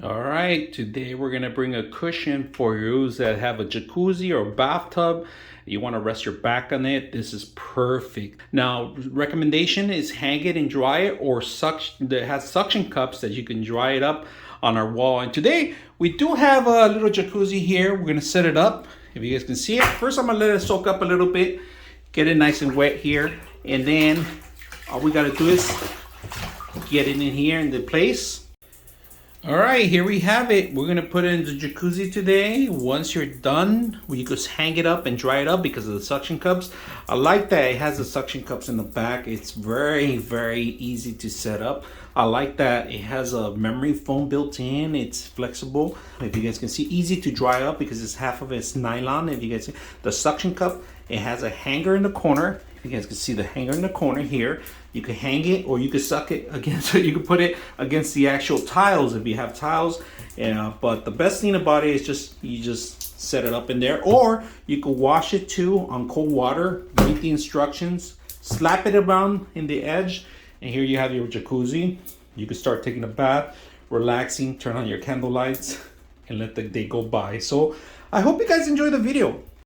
All right, today we're gonna bring a cushion for you that have a jacuzzi or bathtub. You want to rest your back on it. This is perfect. Now, recommendation is hang it and dry it, or suction that has suction cups that you can dry it up on our wall. And today we do have a little jacuzzi here. We're gonna set it up. If you guys can see it, first I'm gonna let it soak up a little bit, get it nice and wet here, and then all we gotta do is get it in here in the place. All right, here we have it. We're gonna put it in the jacuzzi today. Once you're done, you just hang it up and dry it up because of the suction cups. I like that it has the suction cups in the back. It's very, very easy to set up. I like that it has a memory foam built in. It's flexible. If you guys can see, easy to dry up because it's half of it's nylon. If you guys see the suction cup, it has a hanger in the corner. You guys can see the hanger in the corner here. You can hang it, or you can suck it against. You can put it against the actual tiles if you have tiles. But the best thing about it is you just set it up in there, or you can wash it too on cold water. Read the instructions, slap it around in the edge, and here you have your jacuzzi. You can start taking a bath, relaxing, turn on your candle lights, and let the day go by. So I hope you guys enjoy the video.